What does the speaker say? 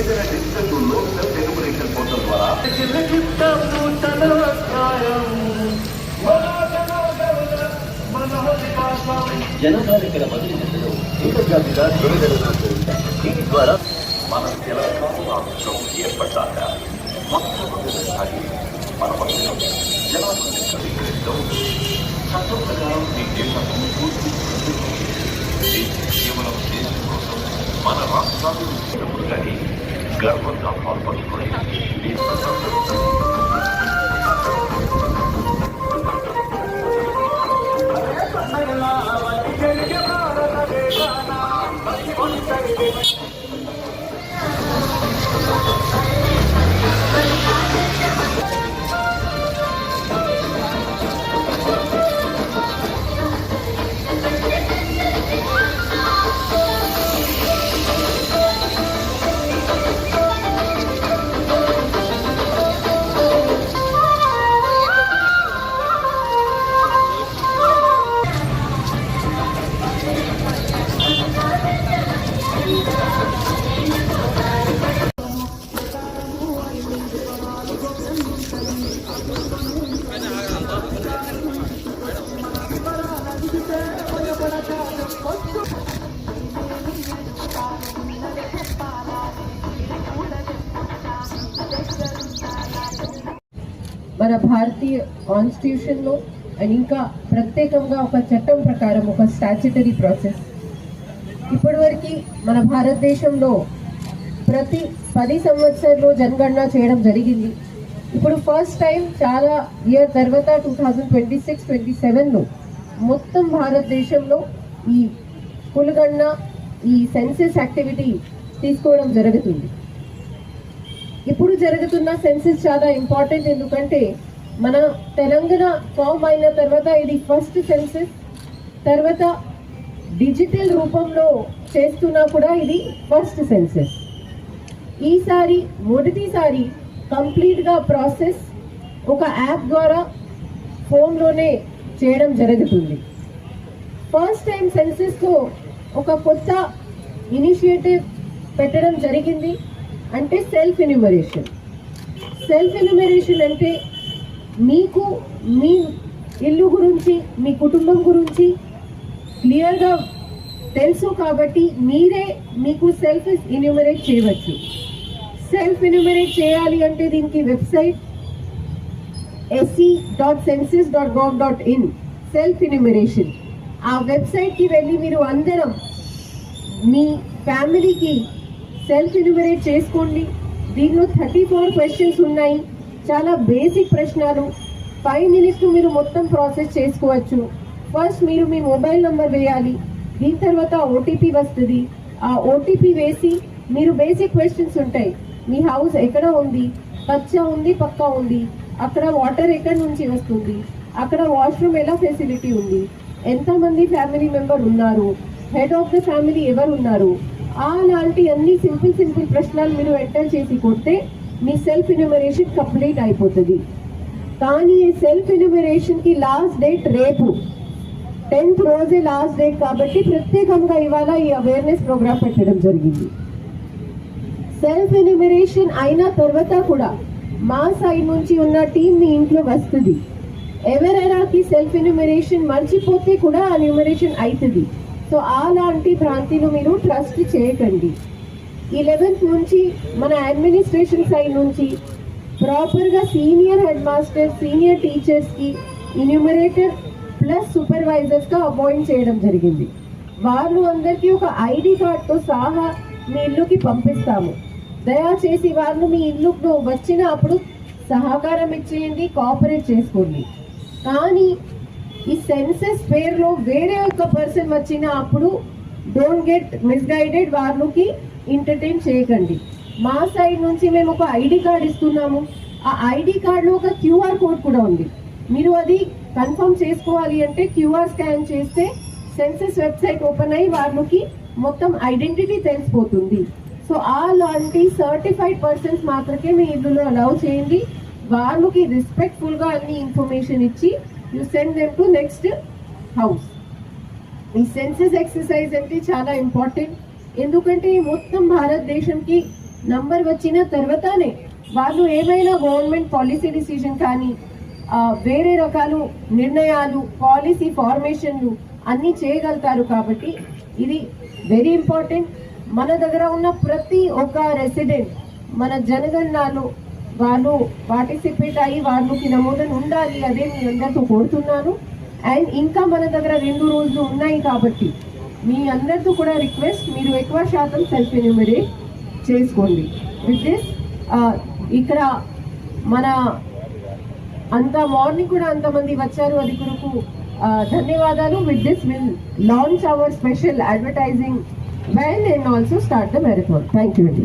ఏదైనా digital టూల్లో self enumeration portal ద్వారా జనగాలు ఇక్కడ బదిలీ చెందడం ఏకజాతిగా జరగజరుగుతాయి. దీని ద్వారా మన తెలంగాణ రాష్ట్రం ఏర్పడ్డాక మొట్టమొదటిసారి మన పక్షం జనాలను సమీకరించడం చట్టం ప్రకారం ఈ దేశం పూర్తి కేవలం దేశం కోసం మన రాష్ట్రాలు ఇచ్చినప్పుడు కానీ గర్వంగా పాల్పంచుకొని మన భారతీయ కాన్స్టిట్యూషన్లో అండ్ ఇంకా ప్రత్యేకంగా ఒక చట్టం ప్రకారం ఒక స్టాచ్యుటరీ ప్రాసెస్ ఇప్పటివరకు మన భారతదేశంలో ప్రతి 10 సంవత్సరాల్లో జనగణన చేయడం జరిగింది. ఇప్పుడు ఫస్ట్ టైం చాలా ఇయర్ తర్వాత 2026-27లో మొత్తం భారతదేశంలో ఈ కులగణన ఈ సెన్సస్ యాక్టివిటీ తీసుకోవడం జరుగుతుంది. ఇప్పుడు జరుగుతున్న సెన్సస్ చాలా ఇంపార్టెంట్, ఎందుకంటే మన తెలంగాణ ఫామ్ అయిన తర్వాత ఇది ఫస్ట్ సెన్సస్. తర్వాత డిజిటల్ రూపంలో చేస్తున్నా కూడా ఇది ఫస్ట్ సెన్సస్. ఈసారి మొదటిసారి కంప్లీట్గా ప్రాసెస్ ఒక యాప్ ద్వారా ఫోన్లోనే చేయడం జరుగుతుంది. ఫస్ట్ టైం సెన్సస్తో ఒక కొత్త ఇనిషియేటివ్ పెట్టడం జరిగింది, అంటే సెల్ఫ్ ఎన్యూమరేషన్. సెల్ఫ్ ఎన్యూమరేషన్ అంటే మీకు మీ ఇల్లు గురించి మీ కుటుంబం గురించి క్లియర్గా తెలుసు కాబట్టి మీరే మీకు సెల్ఫ్ ఎన్యూమరేట్ చేయవచ్చు. సెల్ఫ్ ఎన్యూమరేట్ చేయాలి అంటే దీనికి వెబ్సైట్ se.census.gov.in సెల్ఫ్ ఎన్యూమరేషన్. ఆ వెబ్సైట్కి వెళ్ళి మీరు అందరం మీ ఫ్యామిలీకి సెల్ఫ్ ఎన్యూమరేట్ చేసుకోండి. దీనిలో 34 క్వశ్చన్స్ ఉన్నాయి, చాలా బేసిక్ ప్రశ్నలు. 5 minutes మీరు మొత్తం ప్రాసెస్ చేసుకోవచ్చు. ఫస్ట్ మీరు మీ మొబైల్ నెంబర్ వేయాలి, దీని తర్వాత ఓటీపీ వస్తుంది. ఆ ఓటీపీ వేసి మీరు బేసిక్ క్వశ్చన్స్ ఉంటాయి. మీ హౌస్ ఎక్కడ ఉంది, కచ్చా ఉంది పక్కా ఉంది, అక్కడ వాటర్ ఎక్కడి నుంచి వస్తుంది, అక్కడ వాష్రూమ్ ఎలా ఫెసిలిటీ ఉంది, ఎంతమంది ఫ్యామిలీ మెంబర్ ఉన్నారు, హెడ్ ఆఫ్ ద ఫ్యామిలీ ఎవరు ఉన్నారు, అలాంటి అన్ని సింపుల్ ప్రశ్నలు మీరు ఎంటర్ చేసి కొడితే మీ సెల్ఫ్ ఎన్యూమరేషన్ కంప్లీట్ అయిపోతుంది. కానీ ఈ సెల్ఫ్ ఎన్యూమరేషన్కి లాస్ట్ డేట్ రేపు 10th రోజే లాస్ట్ డేట్ కాబట్టి ప్రత్యేకంగా ఇవాళ ఈ అవేర్నెస్ ప్రోగ్రామ్ పెట్టడం జరిగింది. సెల్ఫ్ ఎన్యూమరేషన్ అయిన తర్వాత కూడా మా సైడ్ నుంచి ఉన్న టీం మీ ఇంట్లో వస్తుంది. ఎవరైనాకి సెల్ఫ్ ఎన్యూమరేషన్ మర్చిపోతే కూడా ఆ ఎన్యూమరేషన్ అవుతుంది. సో అలాంటి భ్రాంతిని మీరు ట్రస్ట్ చేయకండి. 11th నుంచి మన అడ్మినిస్ట్రేషన్ సైడ్ నుంచి ప్రాపర్గా సీనియర్ హెడ్ మాస్టర్ సీనియర్ టీచర్స్కి ఎన్యూమరేటర్ ప్లస్ సూపర్వైజర్స్గా అపాయింట్ చేయడం జరిగింది. వాళ్ళు అందరికీ ఒక ఐడి కార్డ్తో సహా మీ ఇల్లుకి పంపిస్తాము. దయచేసి వాళ్ళు మీ ఇల్లుకు వచ్చినప్పుడు సహకారం ఇచ్చేయండి, కోఆపరేట్ చేసుకోండి. కానీ ఈ సెన్సస్ పేరులో వేరే ఒక పర్సన్ వచ్చిన అప్పుడు డోంట్ గెట్ మిస్గైడెడ్, వాళ్ళకి ఎంటర్టైన్ చేయకండి. మా సైడ్ నుంచి మేము ఒక ఐడి కార్డ్ ఇస్తున్నాము. ఆ ఐడి కార్డులో ఒక క్యూఆర్ కోడ్ కూడా ఉంది. మీరు అది కన్ఫర్మ్ చేసుకోవాలి అంటే క్యూఆర్ స్కాన్ చేస్తే సెన్సస్ వెబ్సైట్ ఓపెన్ అయ్యి వాళ్ళకి మొత్తం ఐడెంటిటీ తెలిసిపోతుంది. సో అలాంటి సర్టిఫైడ్ పర్సన్స్ మాత్రమే మీ ఇల్లులో అలౌ చేయండి. వాళ్ళకి రెస్పెక్ట్ఫుల్గా అన్ని ఇన్ఫర్మేషన్ ఇచ్చి you send them to next house. ఈ సెన్సస్ ఎక్సర్సైజ్ అంటే చాలా ఇంపార్టెంట్, ఎందుకంటే మొత్తం భారతదేశంకి నంబర్ వచ్చిన తర్వాతనే వాళ్ళు ఏమైనా గవర్నమెంట్ పాలసీ డిసిజన్ కానీ వేరే రకాలు నిర్ణయాలు పాలసీ ఫార్మేషన్లు అన్నీ చేయగలుగుతారు. కాబట్టి ఇది వెరీ ఇంపార్టెంట్. మన దగ్గర ఉన్న ప్రతి ఒక్క రెసిడెంట్ మన జనగణనలో వాళ్ళు పార్టిసిపేట్ అయ్యి వాళ్ళకి నమోదన ఉండాలి. అదే మీ అందరితో కోరుతున్నాను. అండ్ ఇంకా మన దగ్గర 2 రోజులు ఉన్నాయి కాబట్టి మీ అందరితో కూడా రిక్వెస్ట్, మీరు ఎక్కువ శాతం సెల్ఫ్ ఎన్యూమరేట్ చేసుకోండి. విత్ దిస్ ఇక్కడ మన అంత మార్నింగ్ కూడా అంతమంది వచ్చారు, అది కొరకు ధన్యవాదాలు. With this will launch hour special advertising van and also start the marathon. Thank you అండి.